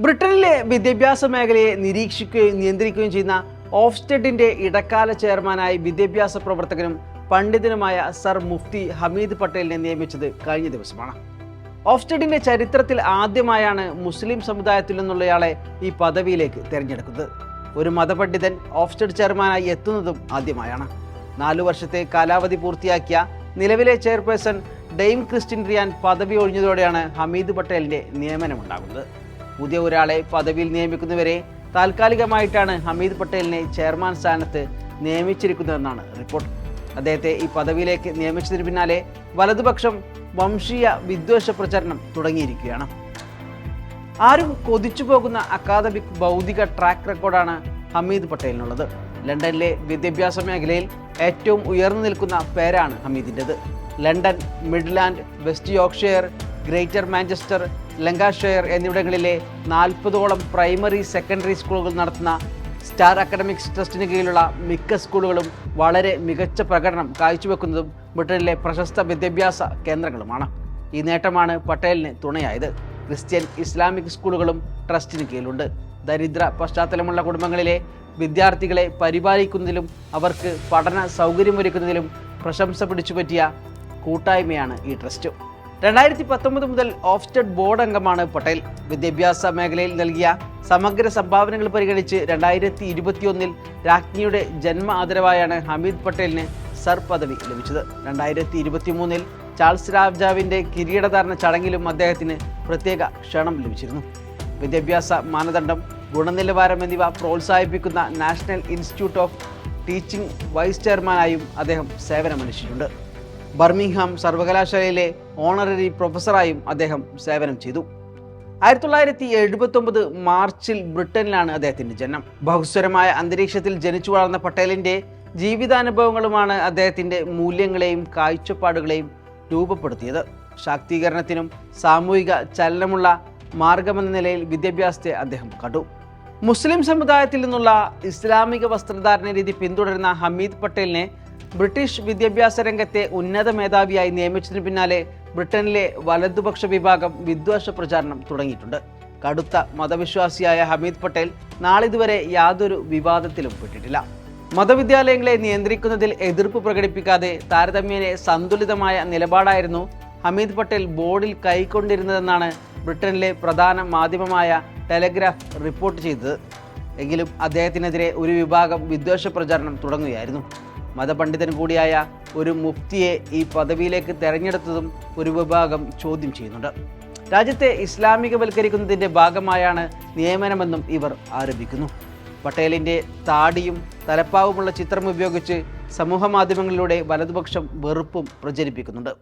ബ്രിട്ടനിലെ വിദ്യാഭ്യാസ മേഖലയെ നിരീക്ഷിക്കുകയും നിയന്ത്രിക്കുകയും ചെയ്യുന്ന ഓഫ്സ്റ്റഡിന്റെ ഇടക്കാല ചെയർമാനായി വിദ്യാഭ്യാസ പ്രവർത്തകനും പണ്ഡിതനുമായ സർ മുഫ്തി ഹമീദ് പട്ടേലിനെ നിയമിച്ചത് കഴിഞ്ഞ ദിവസമാണ്. ഓഫ്സ്റ്റഡിന്റെ ചരിത്രത്തിൽ ആദ്യമായാണ് മുസ്ലിം സമുദായത്തിൽ നിന്നുള്ളയാളെ ഈ പദവിയിലേക്ക് തിരഞ്ഞെടുക്കുന്നത്. ഒരു മതപണ്ഡിതൻ ഓഫ്സ്റ്റഡ് ചെയർമാനായി എത്തുന്നതും ആദ്യമായാണ്. 4 വർഷത്തെ കാലാവധി പൂർത്തിയാക്കിയ നിലവിലെ ചെയർപേഴ്സൺ ഡെയിം ക്രിസ്റ്റിൻ റിയാൻ പദവി ഒഴിഞ്ഞതോടെയാണ് ഹമീദ് പട്ടേലിന്റെ നിയമനമുണ്ടാകുന്നത്. പുതിയ ഒരാളെ പദവിയിൽ നിയമിക്കുന്നവരെ താൽക്കാലികമായിട്ടാണ് ഹമീദ് പട്ടേലിനെ ചെയർമാൻ സ്ഥാനത്ത് നിയമിച്ചിരിക്കുന്നതെന്നാണ് റിപ്പോർട്ട്. അദ്ദേഹത്തെ ഈ പദവിയിലേക്ക് നിയമിച്ചതിന് പിന്നാലെ വലതുപക്ഷം വംശീയ വിദ്വേഷ പ്രചരണം തുടങ്ങിയിരിക്കുകയാണ്. ആരും കൊതിച്ചു പോകുന്ന അക്കാദമിക് ഭൗതിക ട്രാക്ക് റെക്കോർഡാണ് ഹമീദ് പട്ടേലിനുള്ളത്. ലണ്ടനിലെ വിദ്യാഭ്യാസ മേഖലയിൽ ഏറ്റവും ഉയർന്നു നിൽക്കുന്ന പേരാണ് ഹമീദിൻ്റെത്. London, Midland, West Yorkshire, Greater Manchester, Lancashire എന്നിവിടങ്ങളിലെ 40ഓളം പ്രൈമറി സെക്കൻഡറി സ്കൂളുകൾ നടത്തുന്ന സ്റ്റാർ അക്കാഡമിക്സ് ട്രസ്റ്റിന് കീഴിലുള്ള മിക്ക സ്കൂളുകളും വളരെ മികച്ച പ്രകടനം കാഴ്ചവെക്കുന്നതും ബ്രിട്ടനിലെ പ്രശസ്ത വിദ്യാഭ്യാസ കേന്ദ്രങ്ങളുമാണ്. ഈ നേട്ടമാണ് പട്ടേലിന് തുണയായത്. ക്രിസ്ത്യൻ, ഇസ്ലാമിക് സ്കൂളുകളും ട്രസ്റ്റിന് കീഴിലുണ്ട്. ദരിദ്ര പശ്ചാത്തലമുള്ള കുടുംബങ്ങളിലെ വിദ്യാർത്ഥികളെ പരിപാലിക്കുന്നതിലും അവർക്ക് പഠന സൗകര്യമൊരുക്കുന്നതിലും പ്രശംസ പിടിച്ചുപറ്റിയ കൂട്ടായ്മയാണ് ഈ ട്രസ്റ്റ്. 2019 മുതൽ ഓഫ്സ്റ്റഡ് ബോർഡ് അംഗമാണ് പട്ടേൽ. വിദ്യാഭ്യാസ മേഖലയിൽ നൽകിയ സമഗ്ര സംഭാവനകൾ പരിഗണിച്ച് 2021 രാജ്ഞിയുടെ ജന്മ ആദരവായാണ് ഹമീദ് പട്ടേലിന് സർ പദവി ലഭിച്ചത്. 2023 ചാൾസ് രാജാവിൻ്റെ കിരീടധാരണ ചടങ്ങിലും അദ്ദേഹത്തിന് പ്രത്യേക ക്ഷണം ലഭിച്ചിരുന്നു. വിദ്യാഭ്യാസ മാനദണ്ഡം, ഗുണനിലവാരം എന്നിവ പ്രോത്സാഹിപ്പിക്കുന്ന National Institute of Teaching vice ചെയർമാനായും അദ്ദേഹം സേവനമനുഷ്ഠിച്ചിട്ടുണ്ട്. ബർമിംഗ്ഹാം സർവകലാശാലയിലെ ഓണററി പ്രൊഫസറായും അദ്ദേഹം സേവനം ചെയ്തു. 1979 മാർച്ചിൽ ബ്രിട്ടനിലാണ് അദ്ദേഹത്തിൻ്റെ ജനനം. ബഹുസ്വരമായ അന്തരീക്ഷത്തിൽ ജനിച്ചു വളർന്ന പട്ടേലിൻ്റെ ജീവിതാനുഭവങ്ങളുമാണ് അദ്ദേഹത്തിൻ്റെ മൂല്യങ്ങളെയും കാഴ്ചപ്പാടുകളെയും രൂപപ്പെടുത്തിയത്. ശാക്തീകരണത്തിനും സാമൂഹിക ചലനമുള്ള മാർഗമെന്ന നിലയിൽ വിദ്യാഭ്യാസത്തെ അദ്ദേഹം കണ്ടു. മുസ്ലിം സമുദായത്തിൽ നിന്നുള്ള ഇസ്ലാമിക വസ്ത്രധാരണ രീതി പിന്തുടരുന്ന ഹമീദ് പട്ടേലിനെ ബ്രിട്ടീഷ് വിദ്യാഭ്യാസ രംഗത്തെ ഉന്നത മേധാവിയായി നിയമിച്ചതിന് പിന്നാലെ ബ്രിട്ടനിലെ വലതുപക്ഷ വിഭാഗം വിദ്വേഷ പ്രചാരണം തുടങ്ങിയിട്ടുണ്ട്. കടുത്ത മതവിശ്വാസിയായ ഹമീദ് പട്ടേൽ നാളിതുവരെ യാതൊരു വിവാദത്തിലും പെട്ടിട്ടില്ല. മതവിദ്യാലയങ്ങളെ നിയന്ത്രിക്കുന്നതിൽ എതിർപ്പ് പ്രകടിപ്പിക്കാതെ താരതമ്യേന സന്തുലിതമായ നിലപാടായിരുന്നു ഹമീദ് പട്ടേൽ ബോർഡിൽ കൈക്കൊണ്ടിരുന്നതെന്നാണ് ബ്രിട്ടനിലെ പ്രധാന മാധ്യമമായ ടെലഗ്രാഫ് റിപ്പോർട്ട് ചെയ്തത്. എങ്കിലും അദ്ദേഹത്തിനെതിരെ ഒരു വിഭാഗം വിദ്വേഷ പ്രചാരണം തുടങ്ങുകയായിരുന്നു. മതപണ്ഡിതൻ കൂടിയായ ഒരു മുഫ്തിയെ ഈ പദവിയിലേക്ക് തെരഞ്ഞെടുത്തതും ഒരു വിഭാഗം ചോദ്യം ചെയ്യുന്നുണ്ട്. രാജ്യത്തെ ഇസ്ലാമികവൽക്കരിക്കുന്നതിൻ്റെ ഭാഗമായാണ് നിയമനമെന്നും ഇവർ ആരോപിക്കുന്നു. പട്ടേലിൻ്റെ താടിയും തലപ്പാവുമുള്ള ചിത്രം ഉപയോഗിച്ച് സമൂഹ മാധ്യമങ്ങളിലൂടെ വലതുപക്ഷം വെറുപ്പും പ്രചരിപ്പിക്കുന്നുണ്ട്.